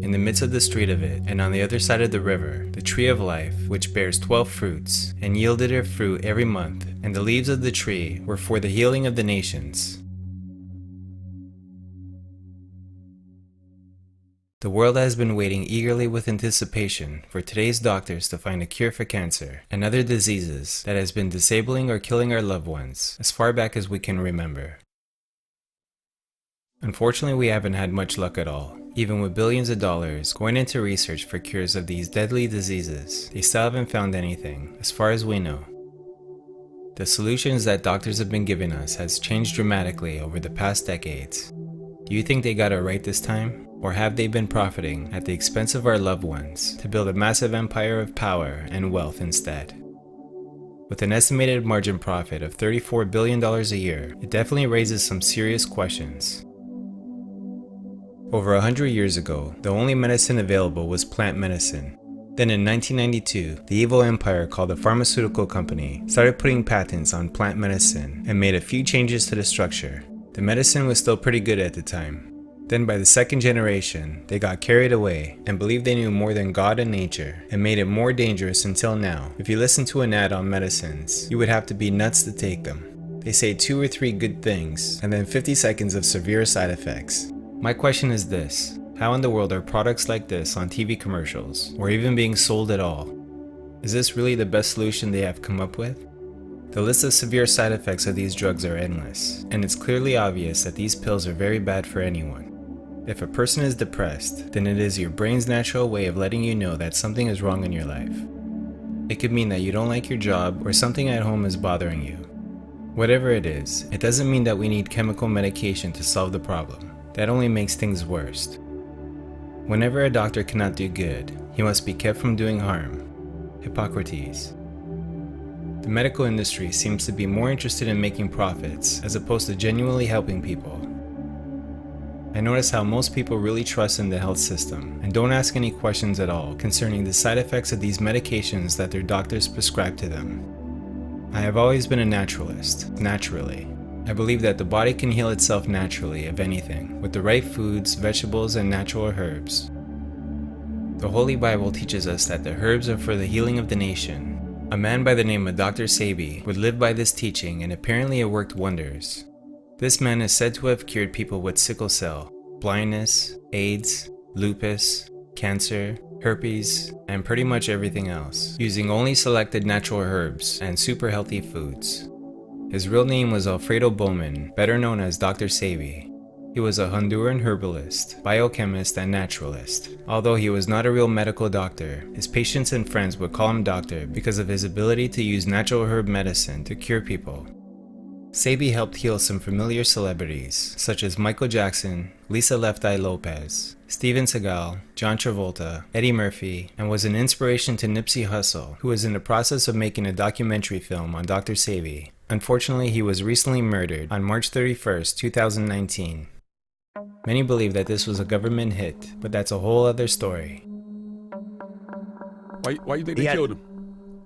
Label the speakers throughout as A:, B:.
A: in the midst of the street of it, and on the other side of the river, the tree of life, which bears 12 fruits, and yielded her fruit every month, and the leaves of the tree were for the healing of the nations. The world has been waiting eagerly with anticipation for today's doctors to find a cure for cancer and other diseases that has been disabling or killing our loved ones as far back as we can remember. Unfortunately, we haven't had much luck at all. Even with billions of dollars going into research for cures of these deadly diseases, they still haven't found anything, as far as we know. The solutions that doctors have been giving us has changed dramatically over the past decades. Do you think they got it right this time? Or have they been profiting at the expense of our loved ones to build a massive empire of power and wealth instead? With an estimated margin profit of $34 billion a year, it definitely raises some serious questions. Over 100 years ago, the only medicine available was plant medicine. Then in 1992, the evil empire called the pharmaceutical company started putting patents on plant medicine and made a few changes to the structure. The medicine was still pretty good at the time. Then by the second generation, they got carried away and believed they knew more than God and nature and made it more dangerous until now. If you listen to an ad on medicines, you would have to be nuts to take them. They say 2 or 3 good things and then 50 seconds of severe side effects. My question is this: how in the world are products like this on TV commercials or even being sold at all? Is this really the best solution they have come up with? The list of severe side effects of these drugs are endless, and it's clearly obvious that these pills are very bad for anyone. If a person is depressed, then it is your brain's natural way of letting you know that something is wrong in your life. It could mean that you don't like your job or something at home is bothering you. Whatever it is, it doesn't mean that we need chemical medication to solve the problem. That only makes things worse. Whenever a doctor cannot do good, he must be kept from doing harm. Hippocrates. The medical industry seems to be more interested in making profits as opposed to genuinely helping people. I notice how most people really trust in the health system and don't ask any questions at all concerning the side effects of these medications that their doctors prescribe to them. I have always been a naturalist, naturally. I believe that the body can heal itself naturally of anything, with the right foods, vegetables, and natural herbs. The Holy Bible teaches us that the herbs are for the healing of the nation. A man by the name of Dr. Sebi would live by this teaching, and apparently it worked wonders. This man is said to have cured people with sickle cell, blindness, AIDS, lupus, cancer, herpes, and pretty much everything else, using only selected natural herbs and super healthy foods. His real name was Alfredo Bowman, better known as Dr. Sebi. He was a Honduran herbalist, biochemist, and naturalist. Although he was not a real medical doctor, his patients and friends would call him doctor because of his ability to use natural herb medicine to cure people. Sebi helped heal some familiar celebrities, such as Michael Jackson, Lisa Left Eye Lopez, Steven Seagal, John Travolta, Eddie Murphy, and was an inspiration to Nipsey Hussle, who was in the process of making a documentary film on Dr. Sebi. Unfortunately, he was recently murdered on March 31st, 2019. Many believe that this was a government hit, but that's a whole other story.
B: Why you think they killed him?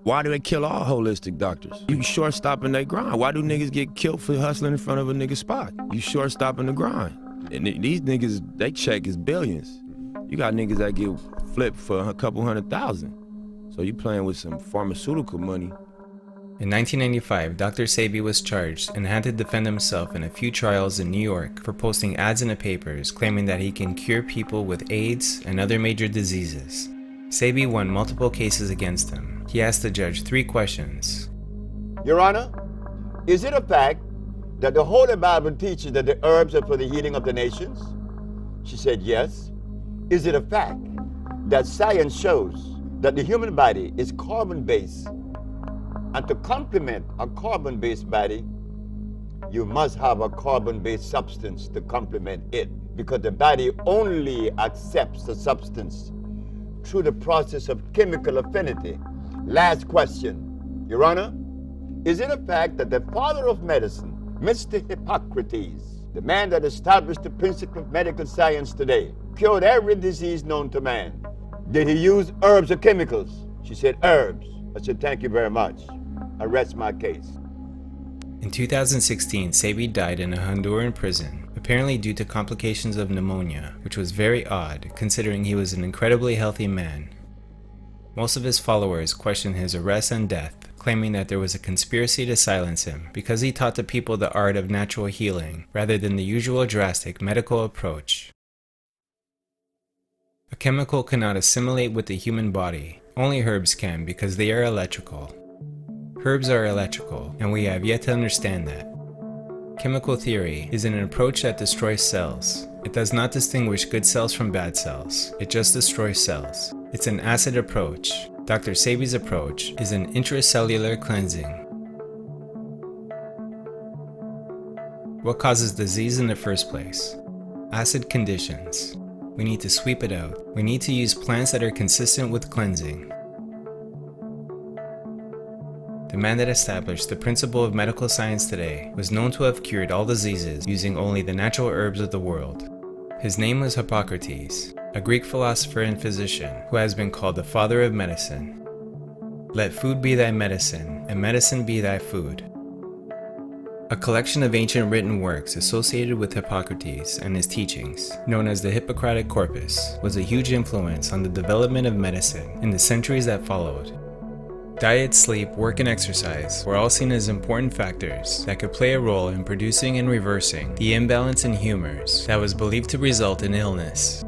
C: Why do they kill all holistic doctors? You short-stopping their grind. Why do niggas get killed for hustling in front of a nigga spot? You short-stopping the grind. And these niggas, they check is billions. You got niggas that get flipped for a couple $100,000. So you playing with some pharmaceutical money.
A: In 1995, Dr. Sebi was charged and had to defend himself in a few trials in New York for posting ads in the papers claiming that he can cure people with AIDS and other major diseases. Sebi won multiple cases against him. He asked the judge 3 questions.
D: Your Honor, is it a fact that the Holy Bible teaches that the herbs are for the healing of the nations? She said yes. Is it a fact that science shows that the human body is carbon-based, and to complement a carbon-based body, you must have a carbon-based substance to complement it, because the body only accepts the substance through the process of chemical affinity. Last question, Your Honor, is it a fact that the father of medicine, Mr. Hippocrates, the man that established the principle of medical science today, cured every disease known to man, did he use herbs or chemicals? She said herbs. I said, thank you very much. I rest my case.
A: In 2016, Sebi died in a Honduran prison, apparently due to complications of pneumonia, which was very odd considering he was an incredibly healthy man. Most of his followers questioned his arrest and death, claiming that there was a conspiracy to silence him because he taught the people the art of natural healing rather than the usual drastic medical approach. A chemical cannot assimilate with the human body. Only herbs can because they are electrical. Herbs are electrical, and we have yet to understand that. Chemical theory is an approach that destroys cells. It does not distinguish good cells from bad cells. It just destroys cells. It's an acid approach. Dr. Sebi's approach is an intracellular cleansing. What causes disease in the first place? Acid conditions. We need to sweep it out. We need to use plants that are consistent with cleansing. The man that established the principle of medical science today was known to have cured all diseases using only the natural herbs of the world. His name was Hippocrates, a Greek philosopher and physician who has been called the father of medicine. Let food be thy medicine, and medicine be thy food. A collection of ancient written works associated with Hippocrates and his teachings, known as the Hippocratic Corpus, was a huge influence on the development of medicine in the centuries that followed. Diet, sleep, work, and exercise were all seen as important factors that could play a role in producing and reversing the imbalance in humors that was believed to result in illness.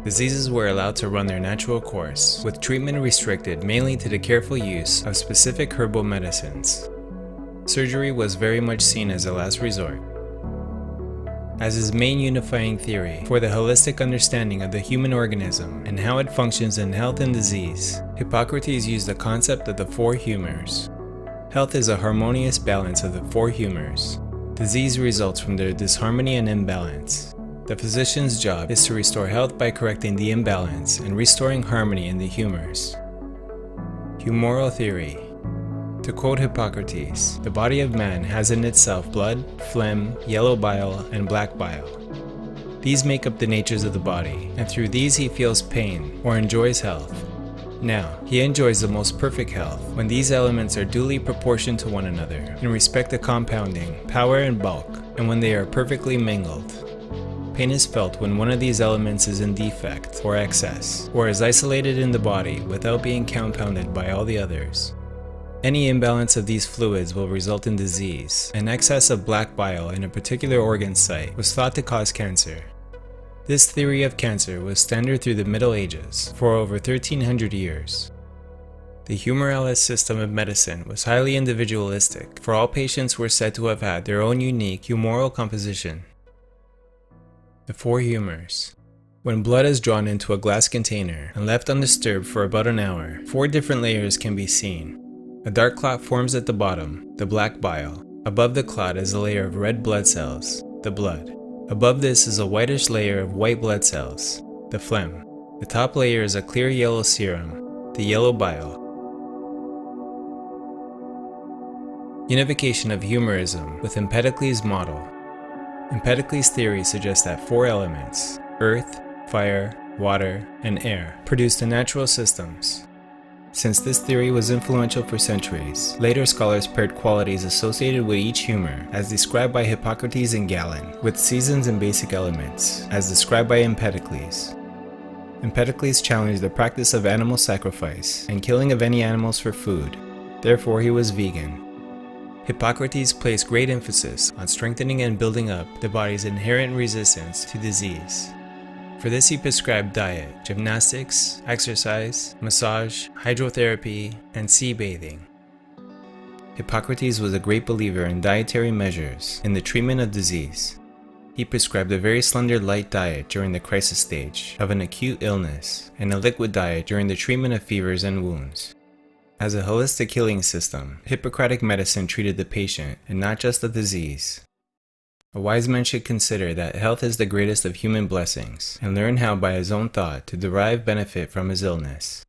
A: Diseases were allowed to run their natural course, with treatment restricted mainly to the careful use of specific herbal medicines. Surgery was very much seen as a last resort. As his main unifying theory for the holistic understanding of the human organism and how it functions in health and disease, Hippocrates used the concept of the four humors. Health is a harmonious balance of the four humors. Disease results from their disharmony and imbalance. The physician's job is to restore health by correcting the imbalance and restoring harmony in the humors. Humoral theory. To quote Hippocrates, the body of man has in itself blood, phlegm, yellow bile, and black bile. These make up the natures of the body, and through these he feels pain or enjoys health. Now, he enjoys the most perfect health when these elements are duly proportioned to one another in respect to compounding, power, and bulk, and when they are perfectly mingled. Pain is felt when one of these elements is in defect or excess, or is isolated in the body without being compounded by all the others. Any imbalance of these fluids will result in disease. An excess of black bile in a particular organ site was thought to cause cancer. This theory of cancer was standard through the Middle Ages for over 1300 years. The humoralis system of medicine was highly individualistic, for all patients were said to have had their own unique humoral composition. The four humors. When blood is drawn into a glass container and left undisturbed for about an hour, four different layers can be seen. A dark clot forms at the bottom, the black bile. Above the clot is a layer of red blood cells, the blood. Above this is a whitish layer of white blood cells, the phlegm. The top layer is a clear yellow serum, the yellow bile. Unification of humorism with Empedocles' model. Empedocles' theory suggests that four elements, earth, fire, water, and air, produce the natural systems. Since this theory was influential for centuries, later scholars paired qualities associated with each humor, as described by Hippocrates and Galen, with seasons and basic elements, as described by Empedocles. Empedocles challenged the practice of animal sacrifice and killing of any animals for food. Therefore, he was vegan. Hippocrates placed great emphasis on strengthening and building up the body's inherent resistance to disease. For this he prescribed diet, gymnastics, exercise, massage, hydrotherapy, and sea bathing. Hippocrates was a great believer in dietary measures in the treatment of disease. He prescribed a very slender light diet during the crisis stage of an acute illness and a liquid diet during the treatment of fevers and wounds. As a holistic healing system, Hippocratic medicine treated the patient and not just the disease. A wise man should consider that health is the greatest of human blessings and learn how by his own thought to derive benefit from his illness.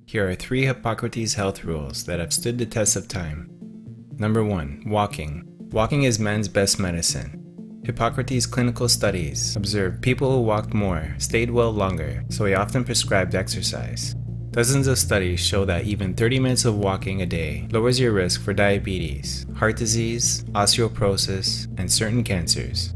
A: Here are 3 Hippocrates health rules that have stood the test of time. Number 1. Walking. Walking is man's best medicine. Hippocrates' clinical studies observed people who walked more stayed well longer, so he often prescribed exercise. Dozens of studies show that even 30 minutes of walking a day lowers your risk for diabetes, heart disease, osteoporosis, and certain cancers.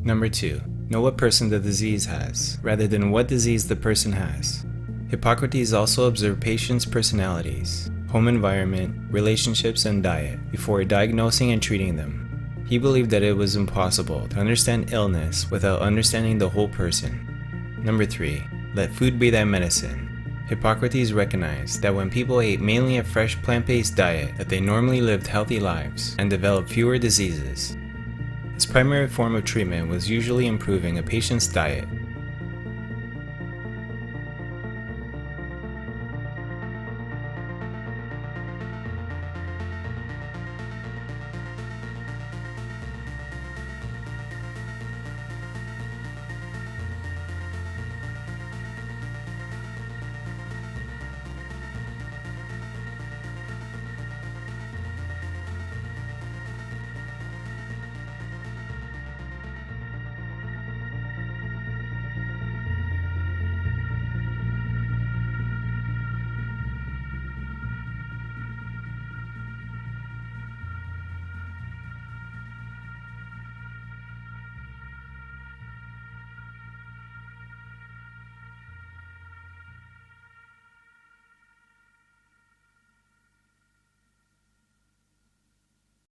A: Number 2. Know what person the disease has, rather than what disease the person has. Hippocrates also observed patients' personalities, home environment, relationships, and diet before diagnosing and treating them. He believed that it was impossible to understand illness without understanding the whole person. Number 3. Let food be thy medicine. Hippocrates recognized that when people ate mainly a fresh plant-based diet, that they normally lived healthy lives and developed fewer diseases. His primary form of treatment was usually improving a patient's diet